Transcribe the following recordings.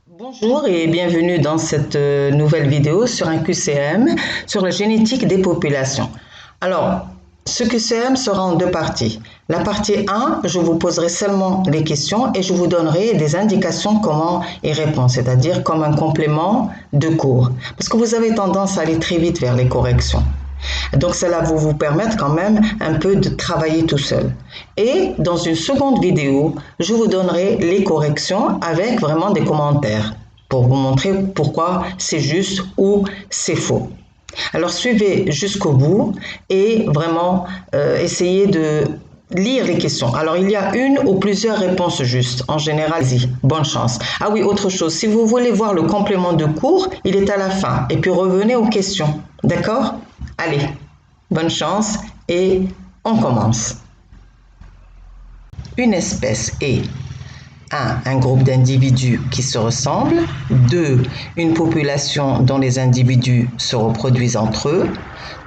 Bonjour et bienvenue dans cette nouvelle vidéo sur un QCM sur la génétique des populations. Alors, ce QCM sera en deux parties. La partie 1, je vous poserai seulement les questions et je vous donnerai des indications comment y répondre, c'est-à-dire comme un complément de cours. Parce que vous avez tendance à aller très vite vers les corrections. Donc cela va vous permettre quand même un peu de travailler tout seul. Et dans une seconde vidéo, je vous donnerai les corrections avec vraiment des commentaires pour vous montrer pourquoi c'est juste ou c'est faux. Alors suivez jusqu'au bout et vraiment essayez de lire les questions. Alors il y a une ou plusieurs réponses justes. En général, bonne chance. Ah oui, autre chose, si vous voulez voir le complément de cours, il est à la fin. Et puis revenez aux questions. D'accord ? Allez, bonne chance et on commence. Une espèce est 1. Un groupe d'individus qui se ressemblent. 2. Une population dont les individus se reproduisent entre eux.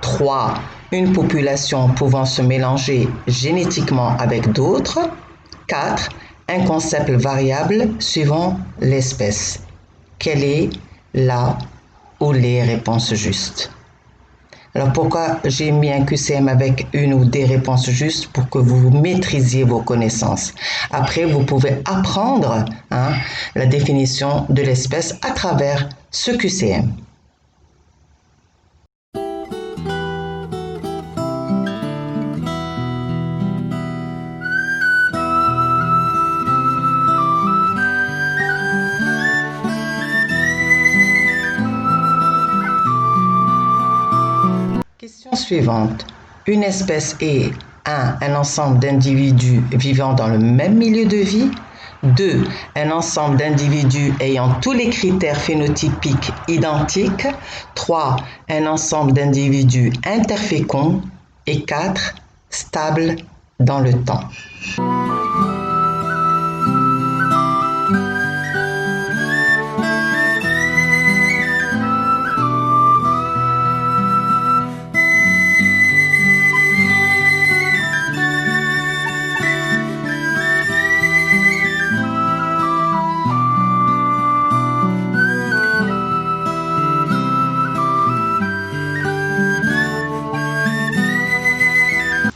3. Une population pouvant se mélanger génétiquement avec d'autres. 4. Un concept variable suivant l'espèce. Quelle est la ou les réponses justes? Alors pourquoi j'ai mis un QCM avec une ou des réponses justes? Pour que vous maîtrisiez vos connaissances. Après, vous pouvez apprendre la définition de l'espèce à travers ce QCM. Question suivante. Une espèce est 1. Un ensemble d'individus vivant dans le même milieu de vie. 2. Un ensemble d'individus ayant tous les critères phénotypiques identiques. 3. Un ensemble d'individus interféconds. Et 4. Stable dans le temps.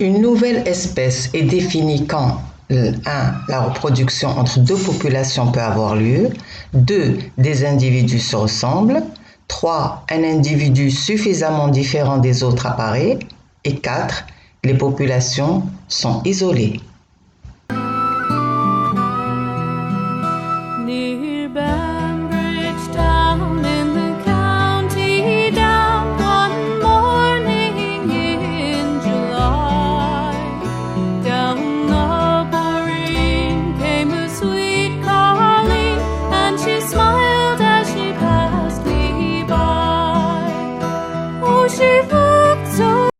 Une nouvelle espèce est définie quand 1. La reproduction entre deux populations peut avoir lieu. 2. Des individus se ressemblent. 3. Un individu suffisamment différent des autres apparaît. Et 4. Les populations sont isolées.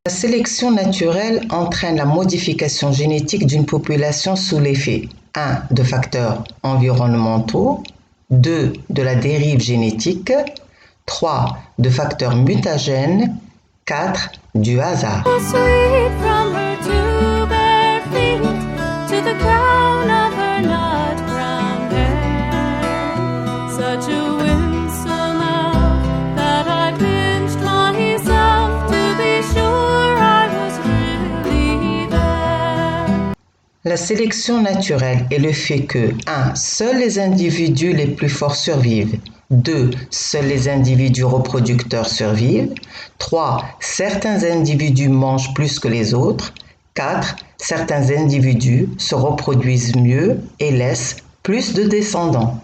La sélection naturelle entraîne la modification génétique d'une population sous l'effet 1. De facteurs environnementaux, 2. De la dérive génétique, 3. De facteurs mutagènes, 4. Du hasard. La sélection naturelle est le fait que 1. Seuls les individus les plus forts survivent. 2. Seuls les individus reproducteurs survivent. 3. Certains individus mangent plus que les autres. 4. Certains individus se reproduisent mieux et laissent plus de descendants.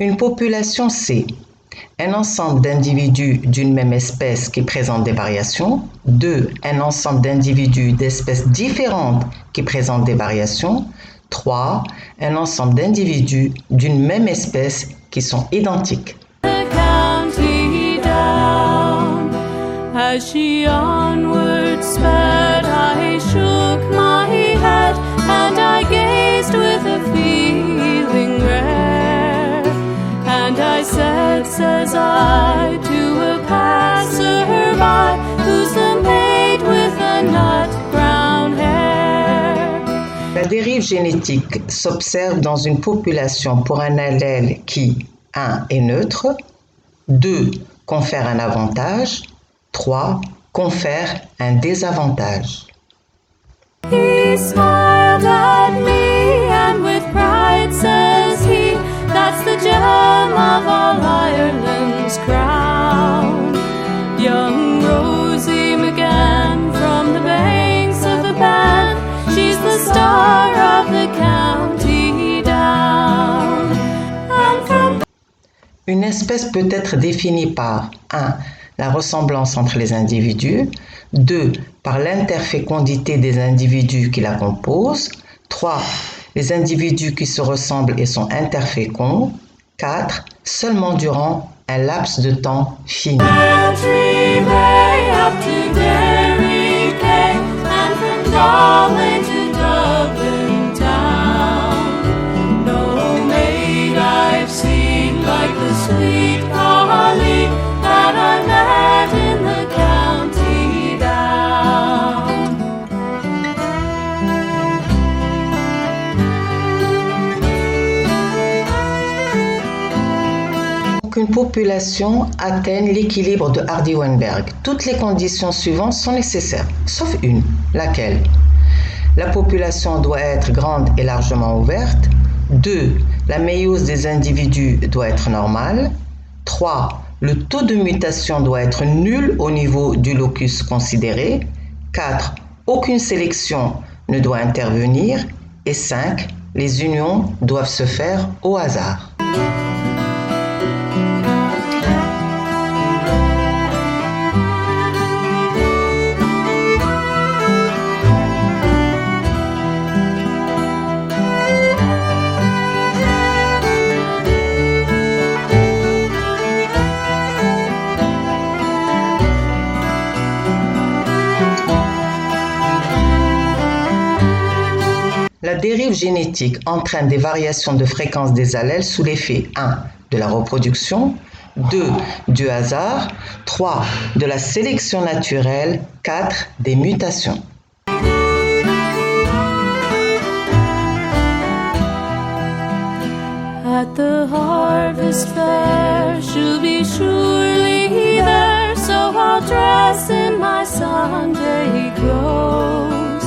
Une population, c'est un ensemble d'individus d'une même espèce qui présentent des variations. 2. Un ensemble d'individus d'espèces différentes qui présentent des variations. 3. Un ensemble d'individus d'une même espèce qui sont identiques. As she onward sped, I shook my head and I gazed with a says I to a passerby, who's the maid with the nut brown hair. La dérive génétique s'observe dans une population pour un allèle qui, 1, est neutre, 2, confère un avantage, 3, confère un désavantage. He smiled at me and with pride says he, that's the gem of all Ireland's crown. Young Rosie McGann from the banks of the Bann, she's the star of the county down. And from Une espèce peut être définie par 1. La ressemblance entre les individus, 2. Par l'interfécondité des individus qui la composent, 3. Les individus qui se ressemblent et sont interféconds, 4. Seulement durant un laps de temps fini. Bantry Bay up to Derry Quay, and from Galway to Dublin town. No maid I've seen like the sweet Colleen that I met in the county down. Qu'une population atteigne l'équilibre de Hardy-Weinberg. Toutes les conditions suivantes sont nécessaires, sauf une, laquelle? La population doit être grande et largement ouverte. 2. La méiose des individus doit être normale. 3. Le taux de mutation doit être nul au niveau du locus considéré. 4. Aucune sélection ne doit intervenir. Et 5. Les unions doivent se faire au hasard. La dérive génétique entraîne des variations de fréquence des allèles sous l'effet 1. De la reproduction, 2. Du hasard, 3. De la sélection naturelle, 4. Des mutations. At the harvest fair, she'll be surely there, so I'll dress in my Sunday clothes,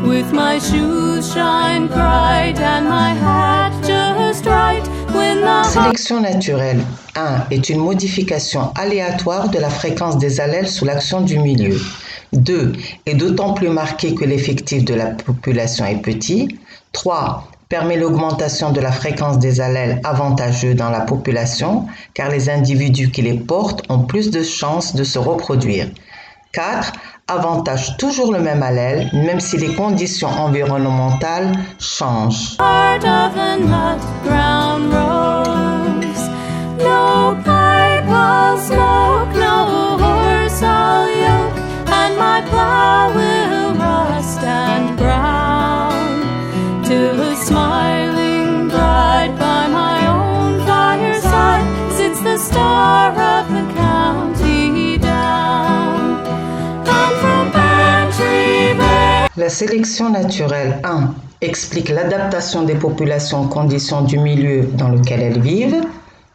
with my shoes shine bright and my hat just right. When La the sélection naturelle 1 est une modification aléatoire de la fréquence des allèles sous l'action du milieu. 2 est d'autant plus marquée que l'effectif de la population est petit. 3 permet l'augmentation de la fréquence des allèles avantageux dans la population car les individus qui les portent ont plus de chances de se reproduire. 4 avantage toujours le même allèle même si les conditions environnementales changent. heart of a nut brown rose, no pipe I'll smoke, no horse I'll yoke, and my plow will rust and brown, till a smiling bride by my own fireside sits the star of the county down. And from Bantry Bay La sélection naturelle 1 explique l'adaptation des populations aux conditions du milieu dans lequel elles vivent.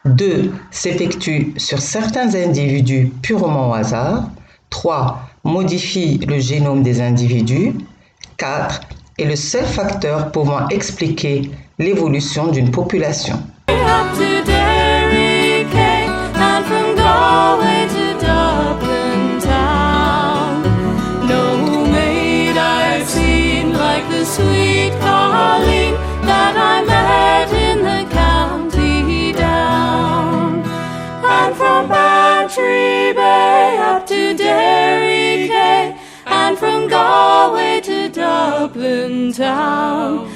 2 s'effectue sur certains individus purement au hasard. 3 modifie le génome des individus. 4 est le seul facteur pouvant expliquer l'évolution d'une population. up to Derry Quay, and from Galway to Dublin town. No maid I've seen like the sweet Colleen that I met in the county down. And from Bantry Bay up to Derry Quay, and from Galway to Dublin town.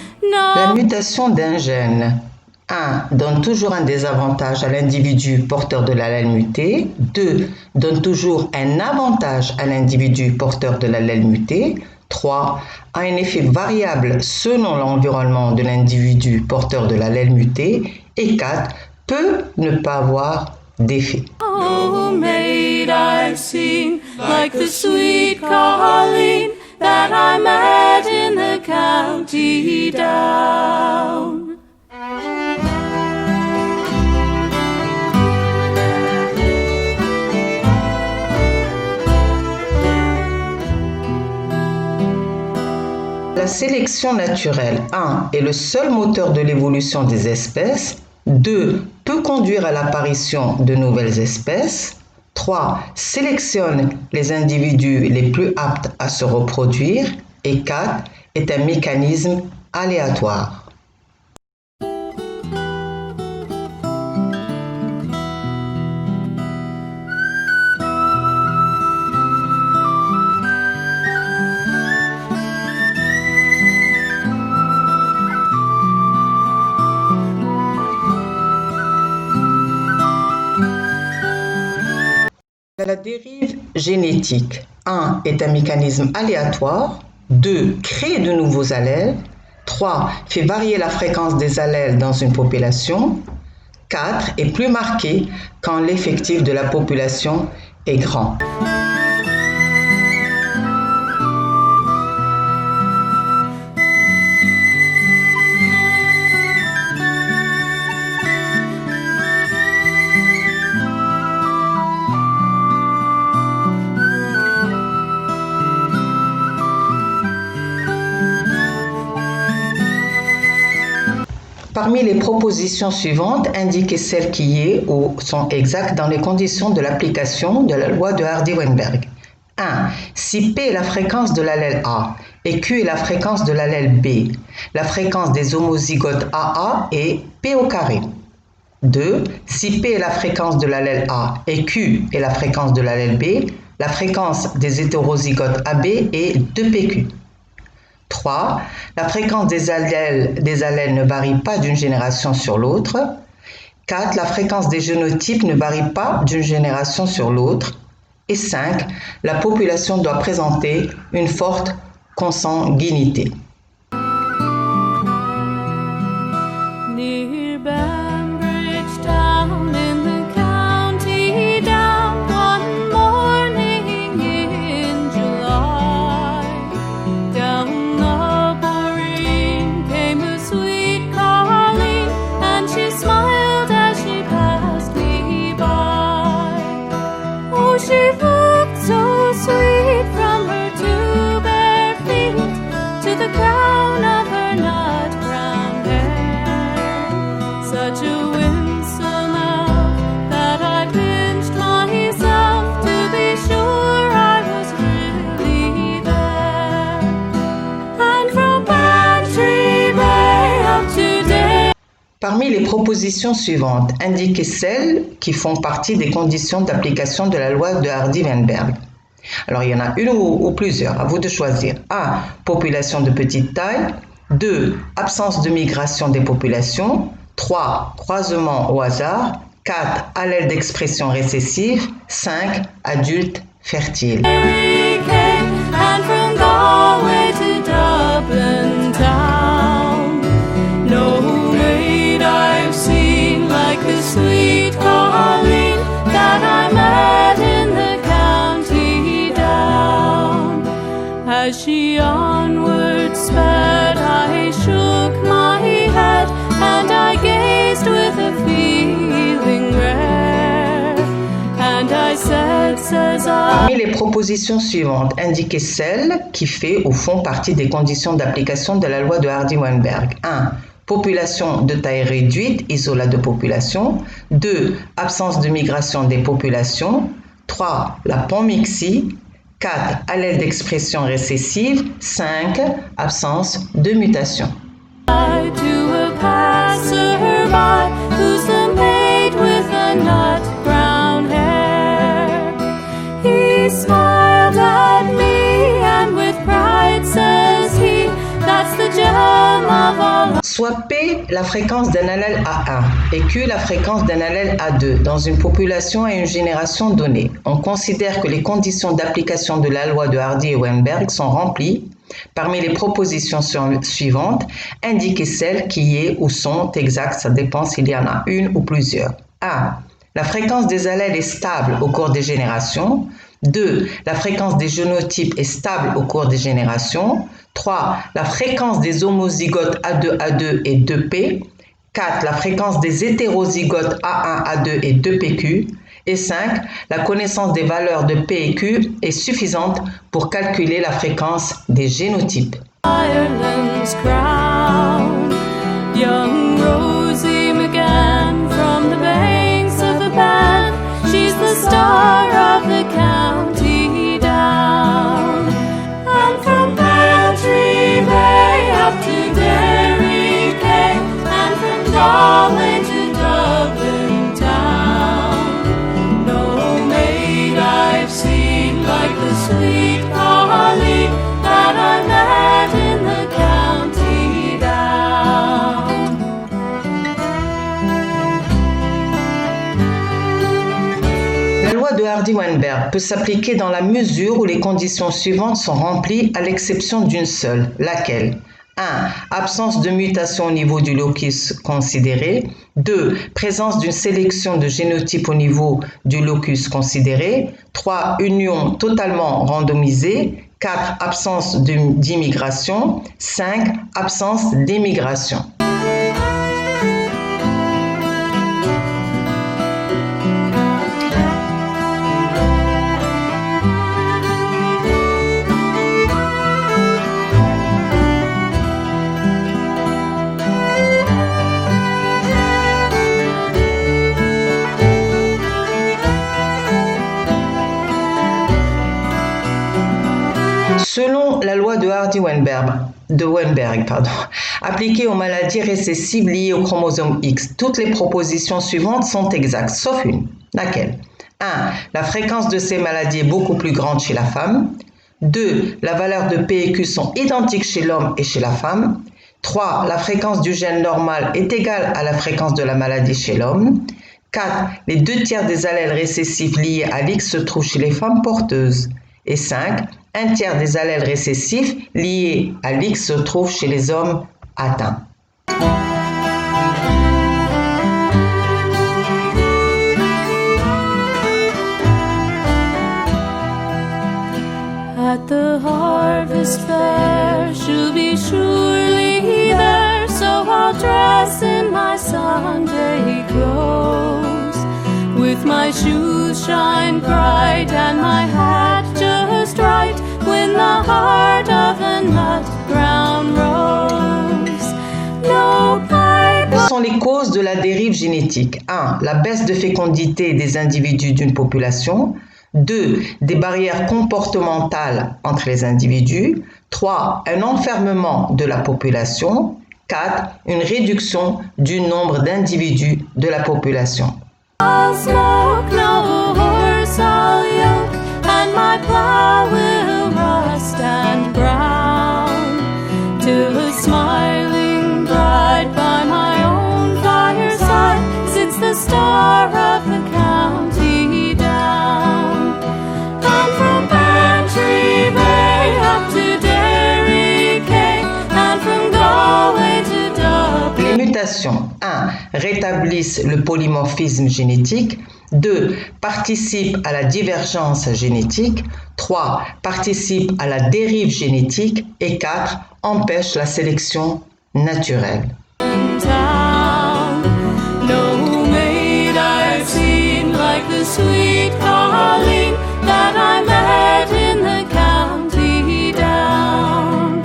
La No. mutation d'un gène 1 donne toujours un désavantage à l'individu porteur de l'allèle muté. 2 donne toujours un avantage à l'individu porteur de l'allèle muté. 3 a un effet variable selon l'environnement de l'individu porteur de l'allèle muté. Et 4 peut ne pas avoir Défait. Oh, maid I've seen, like the sweet Colleen that I met in the county down. La sélection naturelle, 1, est le seul moteur de l'évolution des espèces. 2, peut conduire à l'apparition de nouvelles espèces. 3, sélectionne les individus les plus aptes à se reproduire. Et 4, est un mécanisme aléatoire. La dérive génétique, 1, est un mécanisme aléatoire. 2, crée de nouveaux allèles. 3, fait varier la fréquence des allèles dans une population. 4, est plus marqué quand l'effectif de la population est grand. Parmi les propositions suivantes, indiquez celles qui y est ou sont exactes dans les conditions de l'application de la loi de Hardy-Weinberg. 1. Si P est la fréquence de l'allèle A et Q est la fréquence de l'allèle B, la fréquence des homozygotes AA est P au carré. 2. Si P est la fréquence de l'allèle A et Q est la fréquence de l'allèle B, la fréquence des hétérozygotes AB est 2PQ. 3. La fréquence des allèles ne varie pas d'une génération sur l'autre. 4. La fréquence des génotypes ne varie pas d'une génération sur l'autre. Et 5. La population doit présenter une forte consanguinité. Near Bambridge Town in the county down, one morning in July, down the Boreen came a sweet Colleen, and she smiled as she passed me by. Oh, she looked so sweet from her two bare feet to the crown of her nut brown hair. Such a winsome elf that I pinched myself to be sure I was really there. And from Bantry Bay up to Day. Parmi les propositions suivantes, indiquez celles qui font partie des conditions d'application de la loi de Hardy-Weinberg. Alors, il y en a une ou plusieurs, à vous de choisir. 1. Population de petite taille. 2. Absence de migration des populations. 3. Croisement au hasard. 4. Allèle d'expression récessive. 5. Adulte fertile. We came, and from Galway to Dublin town, no maid I've seen like the sweet Colleen that I met in the county down. As she onward sped, I shook my head and I gazed with a feeling rare, and I said, says I. Parmi les propositions suivantes, indiquez celles qui fait ou font partie des conditions d'application de la loi de Hardy-Weinberg. 1. Population de taille réduite, isolat de population. 2. Absence de migration des populations. 3. La panmixie. 4. Allèle d'expression récessive. 5. Absence de mutation. To a passer-by who's the maid with the nut brown hair. He smiled at me and with pride says he, that's the gem of all. Soit P la fréquence d'un allèle A1 et Q la fréquence d'un allèle A2 dans une population et une génération donnée. On considère que les conditions d'application de la loi de Hardy et Weinberg sont remplies. Parmi les propositions suivantes, indiquez celles qui y est ou sont exactes, ça dépend s'il y en a une ou plusieurs. A. la fréquence des allèles est stable au cours des générations. 2. La fréquence des génotypes est stable au cours des générations. 3. La fréquence des homozygotes A2A2 est 2P. 4. La fréquence des hétérozygotes A1A2 est 2PQ. Et 5. La connaissance des valeurs de P et Q est suffisante pour calculer la fréquence des génotypes. Ireland's crown. Young Rosie McGann from the banks of the Bann. She's the star of the county down. And from Bantry Bay up to Derry Quay, and from Galway to Dublin town. No maid I've seen like the sweet Colleen that I met in the county down. La loi de Hardy-Weinberg peut s'appliquer dans la mesure où les conditions suivantes sont remplies à l'exception d'une seule, laquelle 1. Absence de mutation au niveau du locus considéré. 2. Présence d'une sélection de génotypes au niveau du locus considéré. 3. Union totalement randomisée. 4. Absence d'immigration. 5. Absence d'émigration. Selon la loi de Hardy-Weinberg, appliquée aux maladies récessives liées au chromosome X, toutes les propositions suivantes sont exactes, sauf une. Laquelle 1. La fréquence de ces maladies est beaucoup plus grande chez la femme. 2. La valeur de P et Q sont identiques chez l'homme et chez la femme. 3. La fréquence du gène normal est égale à la fréquence de la maladie chez l'homme. 4. Les 2/3 des allèles récessifs liés à l'X se trouvent chez les femmes porteuses. Et 5. 1/3 des allèles récessifs liés à l'X se trouvent chez les hommes atteints. At the harvest fair, she'll be surely there, so I'll dress in my Sunday clothes, with my shoes shine bright and my hat just right, when the heart of the nut brown rose. No pipe. Quelles sont les causes de la dérive génétique? 1. La baisse de fécondité des individus d'une population. 2. Des barrières comportementales entre les individus. 3. Un enfermement de la population. 4. Une réduction du nombre d'individus de la population. I'll smoke no horse, I'll yoke, and my plow will rust and brown, till a smiling bride by my own fireside sits the star of the county down. And from Bantry Bay up to Derry Quay, and from Galway to Dublin. Les mutations 1. Rétablissent le polymorphisme génétique. 2. Participent à la divergence génétique. 3. Participent à la dérive génétique. Et 4. Empêchent la sélection naturelle. Town. No maid I've seen like the sweet Colleen that I met in the county down.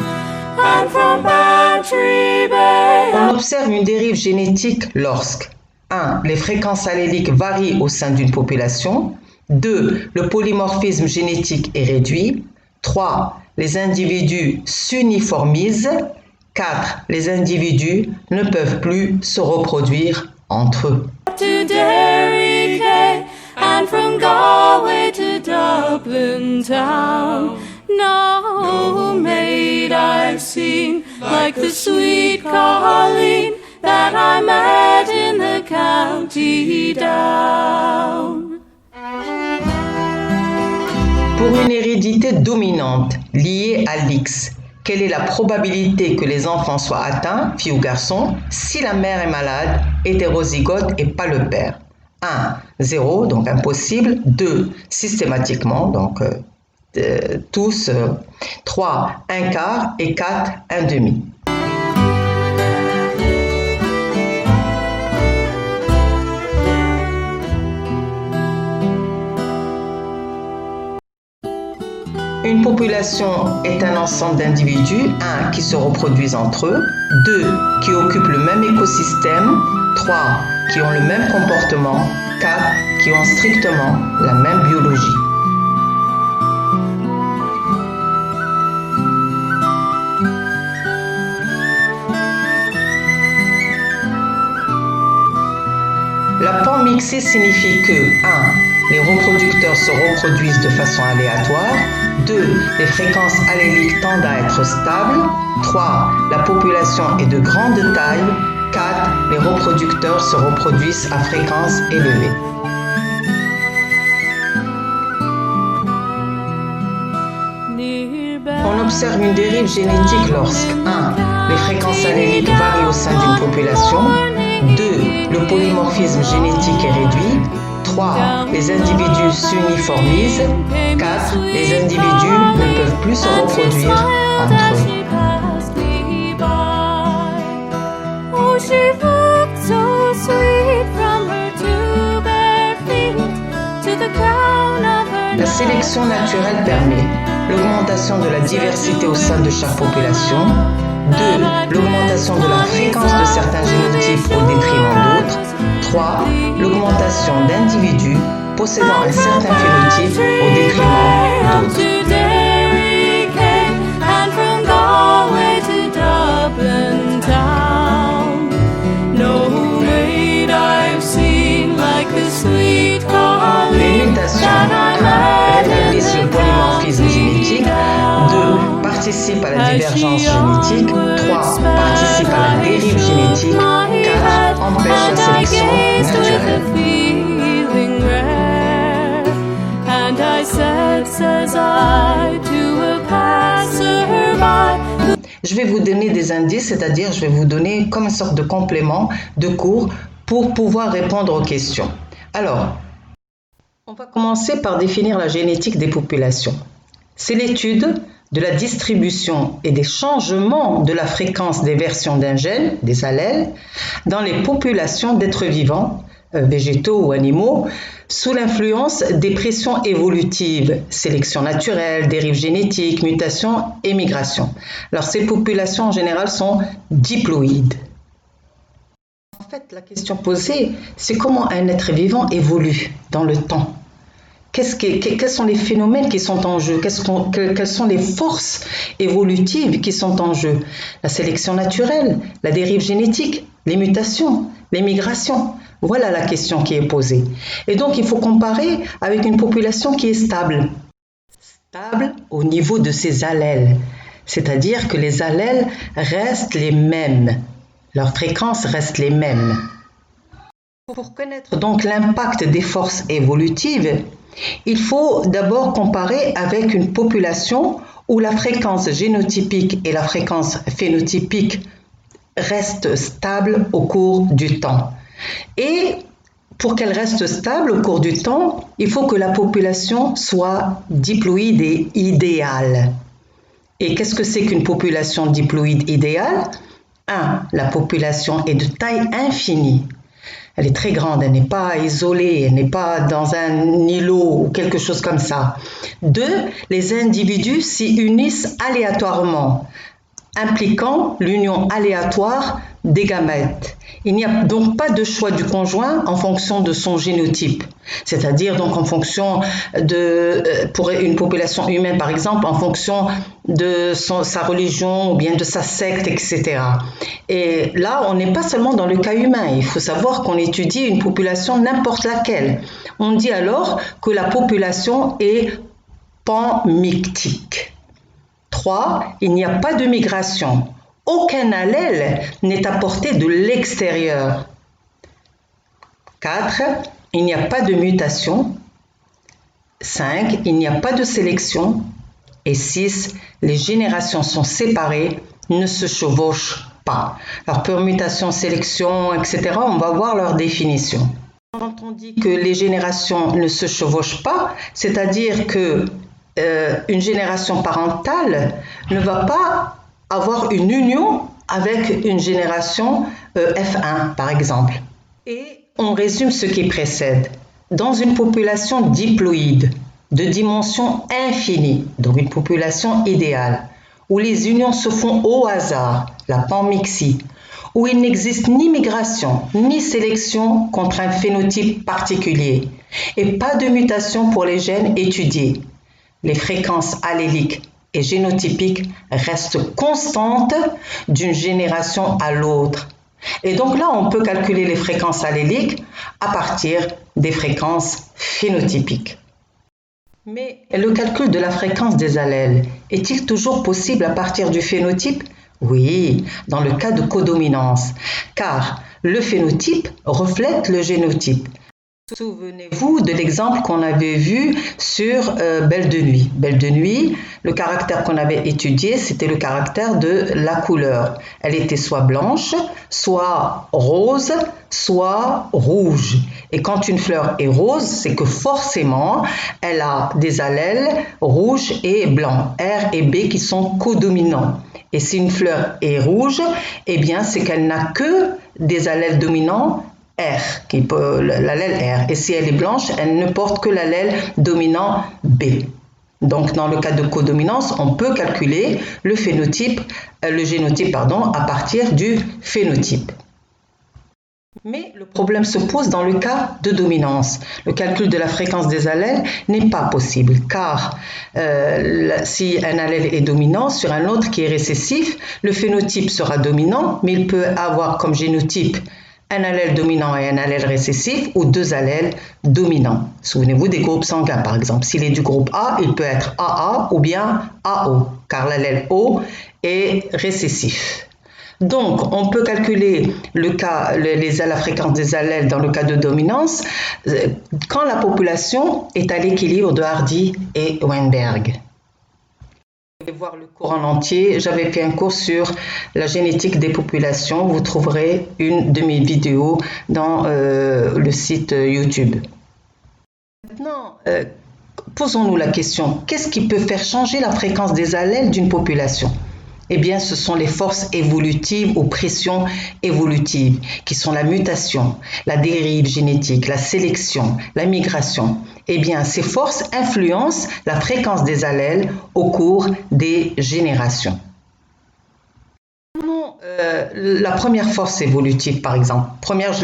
And from Bantry Bay. On observe une dérive génétique lorsque 1. Les fréquences alléliques varient au sein d'une population. 2. Le polymorphisme génétique est réduit. 3. Les individus s'uniformisent. 4. Les individus ne peuvent plus se reproduire entre eux. To Derry Quay, and from Galway to Dublin town. No maid I've seen like the sweet Colleen that I met in the county down. Pour une hérédité dominante liée à l'X, quelle est la probabilité que les enfants soient atteints, filles ou garçons, si la mère est malade, hétérozygote et pas le père? 1, 0, donc impossible. 2, systématiquement, donc tous. 3, un quart. Et 4, un demi. Une population est un ensemble d'individus, 1, qui se reproduisent entre eux, 2, qui occupent le même écosystème, 3, qui ont le même comportement, 4, qui ont strictement la même biologie. La panmixée signifie que 1, les reproducteurs se reproduisent de façon aléatoire. 2, les fréquences alléliques tendent à être stables. 3, la population est de grande taille. 4, les reproducteurs se reproduisent à fréquence élevée. On observe une dérive génétique lorsque 1, les fréquences alléliques varient au sein d'une population. 2, le polymorphisme génétique est réduit. 3, les individus s'uniformisent. 4, les individus ne peuvent plus se reproduire entre eux. La sélection naturelle permet l'augmentation de la diversité au sein de chaque population. 2, l'augmentation de la fréquence de certains génotypes au détriment d'autres. 3, l'augmentation d'individus possédant un certain phénotype au détriment d'autres. Les mutations 1, rétablissent le polymorphisme génétique. 2, participent à la divergence génétique. 3, participent à la dérive génétique. 4, empêchent la sélection naturelle. Je vais vous donner des indices, c'est-à-dire je vais vous donner comme une sorte de complément de cours pour pouvoir répondre aux questions. Alors, on va commencer par définir la génétique des populations. C'est l'étude de la distribution et des changements de la fréquence des versions d'un gène, des allèles, dans les populations d'êtres vivants, végétaux ou animaux, sous l'influence des pressions évolutives, sélection naturelle, dérive génétique, mutation et migration. Alors ces populations en général sont diploïdes. En fait, la question posée, c'est comment un être vivant évolue dans le temps. Quels sont les phénomènes qui sont en jeu? Quelles sont les forces évolutives qui sont en jeu? La sélection naturelle, la dérive génétique, les mutations, les migrations. Voilà la question qui est posée. Et donc, il faut comparer avec une population qui est stable. Stable au niveau de ses allèles. C'est-à-dire que les allèles restent les mêmes. Leurs fréquences restent les mêmes. Pour connaître donc l'impact des forces évolutives, il faut d'abord comparer avec une population où la fréquence génotypique et la fréquence phénotypique restent stables au cours du temps. Et pour qu'elle reste stable au cours du temps, il faut que la population soit diploïde et idéale. Et qu'est-ce que c'est qu'une population diploïde idéale? 1. La population est de taille infinie. Elle est très grande, elle n'est pas isolée, elle n'est pas dans un îlot ou quelque chose comme ça. 2. Les individus s'y unissent aléatoirement, impliquant l'union aléatoire des gamètes. Il n'y a donc pas de choix du conjoint en fonction de son génotype, c'est-à-dire donc en fonction pour une population humaine par exemple, en fonction de sa religion ou bien de sa secte, etc. Et là, on n'est pas seulement dans le cas humain, il faut savoir qu'on étudie une population n'importe laquelle. On dit alors que la population est panmictique. 3. Il n'y a pas de migration. Aucun allèle n'est apporté de l'extérieur. 4. Il n'y a pas de mutation. 5. Il n'y a pas de sélection. Et 6. Les générations sont séparées, ne se chevauchent pas. Alors, permutation, sélection, etc., on va voir leur définition. Quand on dit que les générations ne se chevauchent pas, c'est-à-dire que une génération parentale ne va pas avoir une union avec une génération F1 par exemple. Et on résume ce qui précède. Dans une population diploïde de dimension infinie, donc une population idéale, où les unions se font au hasard, la panmixie, où il n'existe ni migration ni sélection contre un phénotype particulier et pas de mutation pour les gènes étudiés. Les fréquences alléliques et génotypiques restent constantes d'une génération à l'autre. Et donc là, on peut calculer les fréquences alléliques à partir des fréquences phénotypiques. Mais le calcul de la fréquence des allèles est-il toujours possible à partir du phénotype ? Oui, dans le cas de codominance, car le phénotype reflète le génotype. Souvenez-vous de l'exemple qu'on avait vu sur Belle de nuit. Belle de nuit, le caractère qu'on avait étudié, c'était le caractère de la couleur. Elle était soit blanche, soit rose, soit rouge. Et quand une fleur est rose, c'est que forcément, elle a des allèles rouges et blancs, R et B qui sont codominants. Et si une fleur est rouge, eh bien, c'est qu'elle n'a que des allèles dominants R, l'allèle R. Et si elle est blanche, elle ne porte que l'allèle dominant B. Donc, dans le cas de codominance, on peut calculer le génotype, à partir du phénotype. Mais le problème se pose dans le cas de dominance. Le calcul de la fréquence des allèles n'est pas possible car si un allèle est dominant sur un autre qui est récessif, le phénotype sera dominant, mais il peut avoir comme génotype un allèle dominant et un allèle récessif ou deux allèles dominants. Souvenez-vous des groupes sanguins par exemple. S'il est du groupe A, il peut être AA ou bien AO car l'allèle O est récessif. Donc, on peut calculer la fréquence des allèles dans le cas de dominance quand la population est à l'équilibre de Hardy et Weinberg. Vous pouvez voir le cours en entier. J'avais fait un cours sur la génétique des populations. Vous trouverez une de mes vidéos dans le site YouTube. Maintenant, posons-nous la question, qu'est-ce qui peut faire changer la fréquence des allèles d'une population ? Eh bien, ce sont les forces évolutives ou pressions évolutives, qui sont la mutation, la dérive génétique, la sélection, la migration. Eh bien, ces forces influencent la fréquence des allèles au cours des générations. La première force évolutive, par exemple.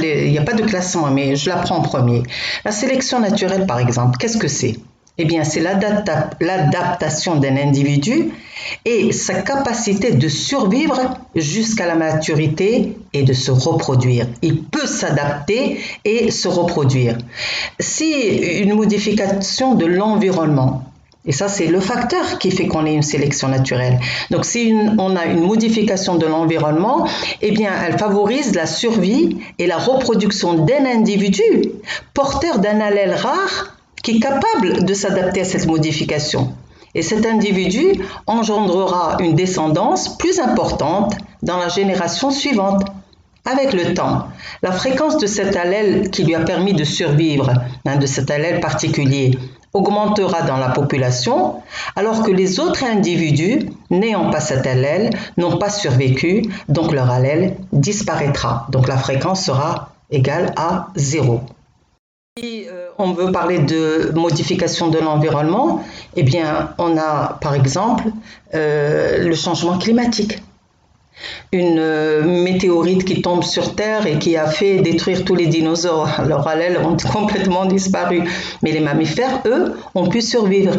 Il n'y a pas de classement, mais je la prends en premier. La sélection naturelle, par exemple, qu'est-ce que c'est ? Eh bien, c'est l'adaptation d'un individu et sa capacité de survivre jusqu'à la maturité et de se reproduire. Il peut s'adapter et se reproduire. Si une modification de l'environnement, et ça c'est le facteur qui fait qu'on ait une sélection naturelle. Donc si on a une modification de l'environnement, eh bien elle favorise la survie et la reproduction d'un individu porteur d'un allèle rare qui est capable de s'adapter à cette modification. Et cet individu engendrera une descendance plus importante dans la génération suivante. Avec le temps, la fréquence de cet allèle qui lui a permis de survivre, de cet allèle particulier, augmentera dans la population, alors que les autres individus n'ayant pas cet allèle n'ont pas survécu, donc leur allèle disparaîtra. Donc la fréquence sera égale à 0. Si on veut parler de modification de l'environnement, eh bien, on a par exemple le changement climatique. Une météorite qui tombe sur Terre et qui a fait détruire tous les dinosaures. Leurs allèles ont complètement disparu. Mais les mammifères, eux, ont pu survivre.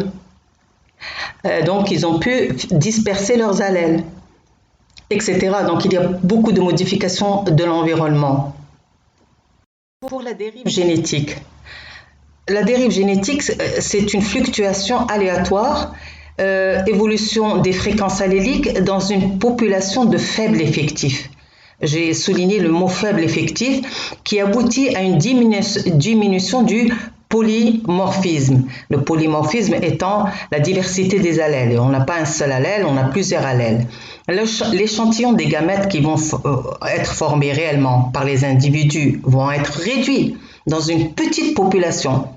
Donc, ils ont pu disperser leurs allèles, etc. Donc, il y a beaucoup de modifications de l'environnement. Pour la dérive génétique, c'est une fluctuation aléatoire, évolution des fréquences alléliques dans une population de faible effectif. J'ai souligné le mot faible effectif qui aboutit à une diminution du polymorphisme. Le polymorphisme étant la diversité des allèles. Et on n'a pas un seul allèle, on a plusieurs allèles. L'échantillon des gamètes qui vont être formés réellement par les individus vont être réduits. dans une petite population.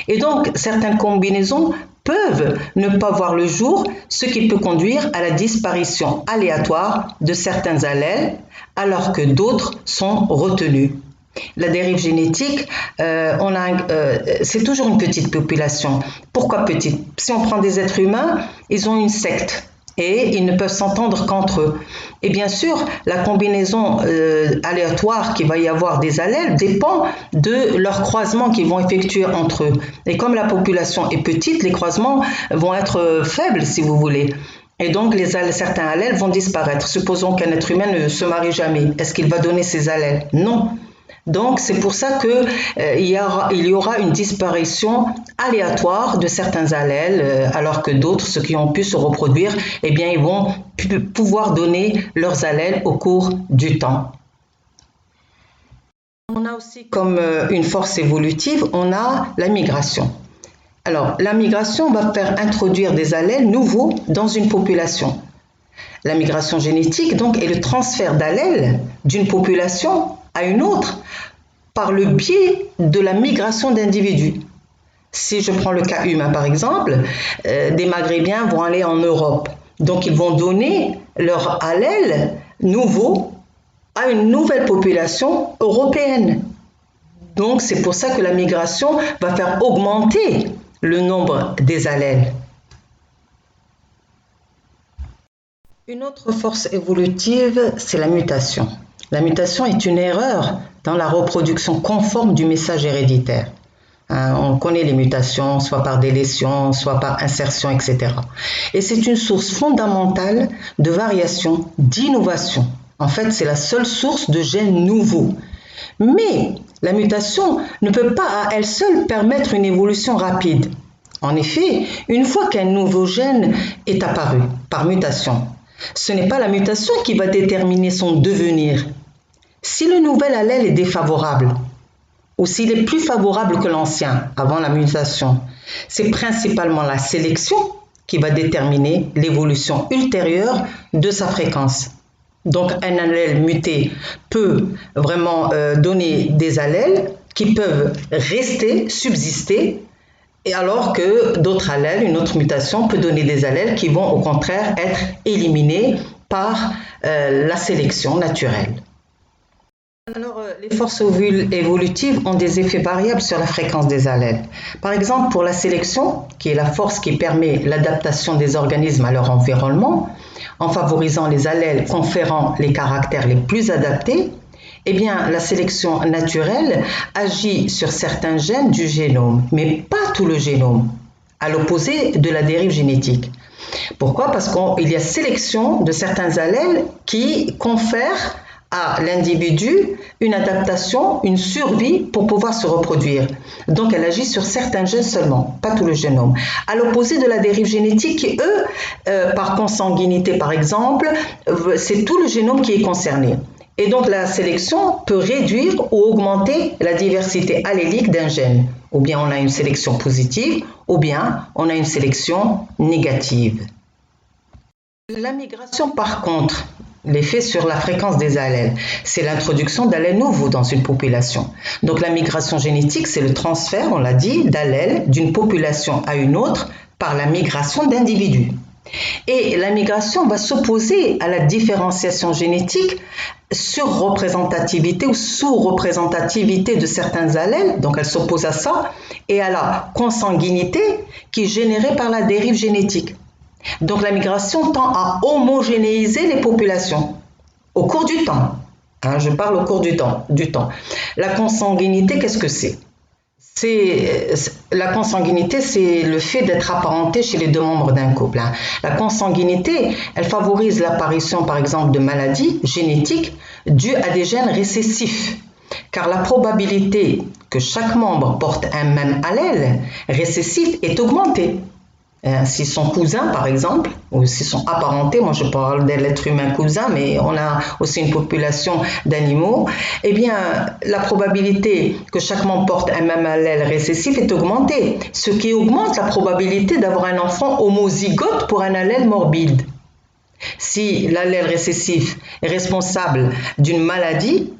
Et donc, certaines combinaisons peuvent ne pas voir le jour, ce qui peut conduire à la disparition aléatoire de certains allèles, alors que d'autres sont retenus. La dérive génétique, c'est toujours une petite population. Pourquoi petite? Si on prend des êtres humains, ils ont une secte et ils ne peuvent s'entendre qu'entre eux. Et bien sûr, la combinaison aléatoire qu'il va y avoir des allèles dépend de leurs croisements qu'ils vont effectuer entre eux. Et comme la population est petite, les croisements vont être faibles, si vous voulez. Et donc, certains allèles vont disparaître. Supposons qu'un être humain ne se marie jamais. Est-ce qu'il va donner ses allèles? Non. Donc, c'est pour ça qu'il y aura une disparition aléatoire de certains allèles, alors que d'autres, ceux qui ont pu se reproduire, eh bien, ils vont pouvoir donner leurs allèles au cours du temps. On a aussi comme une force évolutive, on a la migration. Alors, la migration va faire introduire des allèles nouveaux dans une population. La migration génétique, donc, est le transfert d'allèles d'une population à une autre par le biais de la migration d'individus. Si je prends le cas humain par exemple, des Maghrébins vont aller en Europe. Donc ils vont donner leur allèle nouveau à une nouvelle population européenne. Donc c'est pour ça que la migration va faire augmenter le nombre des allèles. Une autre force évolutive, c'est la mutation. La mutation est une erreur dans la reproduction conforme du message héréditaire. On connaît les mutations, soit par délétion, soit par insertion, etc. Et c'est une source fondamentale de variation, d'innovation. En fait, c'est la seule source de gènes nouveaux. Mais la mutation ne peut pas à elle seule permettre une évolution rapide. En effet, une fois qu'un nouveau gène est apparu par mutation, ce n'est pas la mutation qui va déterminer son devenir. Si le nouvel allèle est défavorable, ou s'il est plus favorable que l'ancien avant la mutation, c'est principalement la sélection qui va déterminer l'évolution ultérieure de sa fréquence. Donc un allèle muté peut vraiment donner des allèles qui peuvent rester, subsister, et alors que d'autres allèles, une autre mutation peut donner des allèles qui vont au contraire être éliminés par la sélection naturelle. Alors, les forces évolutives ont des effets variables sur la fréquence des allèles. Par exemple, pour la sélection, qui est la force qui permet l'adaptation des organismes à leur environnement, en favorisant les allèles conférant les caractères les plus adaptés, eh bien, la sélection naturelle agit sur certains gènes du génome, mais pas tout le génome, à l'opposé de la dérive génétique. Pourquoi? Parce qu'il y a sélection de certains allèles qui confèrent à l'individu une adaptation, une survie pour pouvoir se reproduire. Donc elle agit sur certains gènes seulement, pas tout le génome. À l'opposé de la dérive génétique qui, par consanguinité par exemple, c'est tout le génome qui est concerné. Et donc la sélection peut réduire ou augmenter la diversité allélique d'un gène. Ou bien on a une sélection positive, ou bien on a une sélection négative. La migration par contre, l'effet sur la fréquence des allèles, c'est l'introduction d'allèles nouveaux dans une population. Donc la migration génétique, c'est le transfert, on l'a dit, d'allèles d'une population à une autre par la migration d'individus. Et la migration va s'opposer à la différenciation génétique sur représentativité ou sous-représentativité de certains allèles, donc elle s'oppose à ça, et à la consanguinité qui est générée par la dérive génétique. Donc la migration tend à homogénéiser les populations au cours du temps. Je parle au cours du temps. La consanguinité, qu'est-ce que c'est? La consanguinité, c'est le fait d'être apparenté chez les deux membres d'un couple. La consanguinité, elle favorise l'apparition, par exemple, de maladies génétiques dues à des gènes récessifs. Car la probabilité que chaque membre porte un même allèle récessif est augmentée. S'ils sont cousins par exemple, ou s'ils sont apparentés, moi je parle de l'être humain cousin, mais on a aussi une population d'animaux, eh bien la probabilité que chaque membre porte un même allèle récessif est augmentée, ce qui augmente la probabilité d'avoir un enfant homozygote pour un allèle morbide. Si l'allèle récessif est responsable d'une maladie,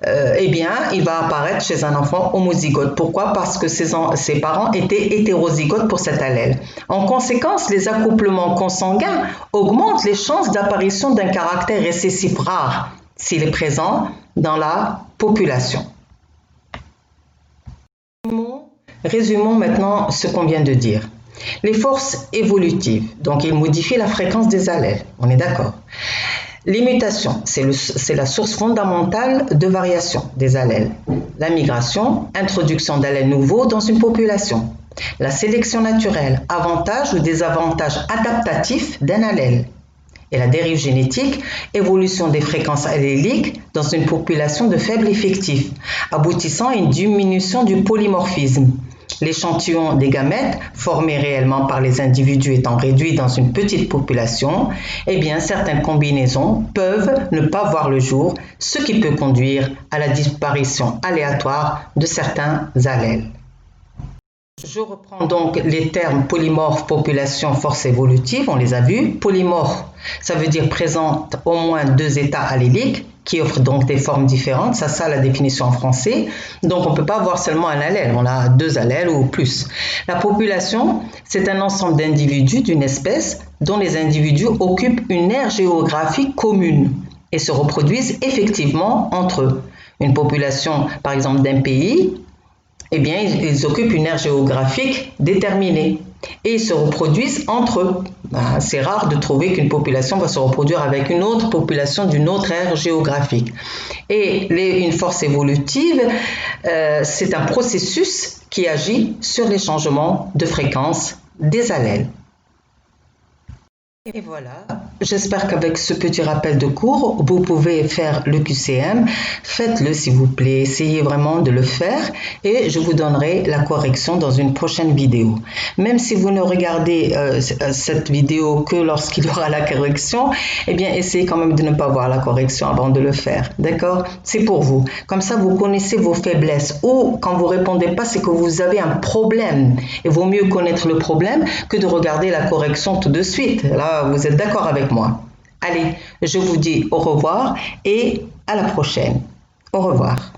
eh bien, il va apparaître chez un enfant homozygote. Pourquoi? Parce que ses parents étaient hétérozygotes pour cet allèle. En conséquence, les accouplements consanguins augmentent les chances d'apparition d'un caractère récessif rare s'il est présent dans la population. Résumons maintenant ce qu'on vient de dire. Les forces évolutives, donc ils modifient la fréquence des allèles, on est d'accord. Les mutations, c'est la source fondamentale de variation des allèles. La migration, introduction d'allèles nouveaux dans une population. La sélection naturelle, avantage ou désavantage adaptatif d'un allèle. Et la dérive génétique, évolution des fréquences alléliques dans une population de faible effectif, aboutissant à une diminution du polymorphisme. L'échantillon des gamètes, formé réellement par les individus étant réduit dans une petite population, eh bien, certaines combinaisons peuvent ne pas voir le jour, ce qui peut conduire à la disparition aléatoire de certains allèles. Je reprends donc les termes polymorphe, population, force évolutive, on les a vus. Polymorphe, ça veut dire présente au moins 2 états alléliques, qui offrent donc des formes différentes, ça la définition en français. Donc on ne peut pas avoir seulement un allèle, on a 2 allèles ou plus. La population, c'est un ensemble d'individus d'une espèce dont les individus occupent une aire géographique commune et se reproduisent effectivement entre eux. Une population, par exemple, d'un pays, eh bien, ils occupent une aire géographique déterminée et ils se reproduisent entre eux. C'est rare de trouver qu'une population va se reproduire avec une autre population d'une autre aire géographique. Et une force évolutive, c'est un processus qui agit sur les changements de fréquence des allèles. Et voilà, j'espère qu'avec ce petit rappel de cours, vous pouvez faire le QCM. Faites-le s'il vous plaît, essayez vraiment de le faire et je vous donnerai la correction dans une prochaine vidéo. Même si vous ne regardez cette vidéo que lorsqu'il y aura la correction, eh bien essayez quand même de ne pas voir la correction avant de le faire, d'accord? C'est pour vous. Comme ça, vous connaissez vos faiblesses ou quand vous ne répondez pas, c'est que vous avez un problème. Il vaut mieux connaître le problème que de regarder la correction tout de suite. Là, vous êtes d'accord avec moi? Allez, je vous dis au revoir et à la prochaine. Au revoir.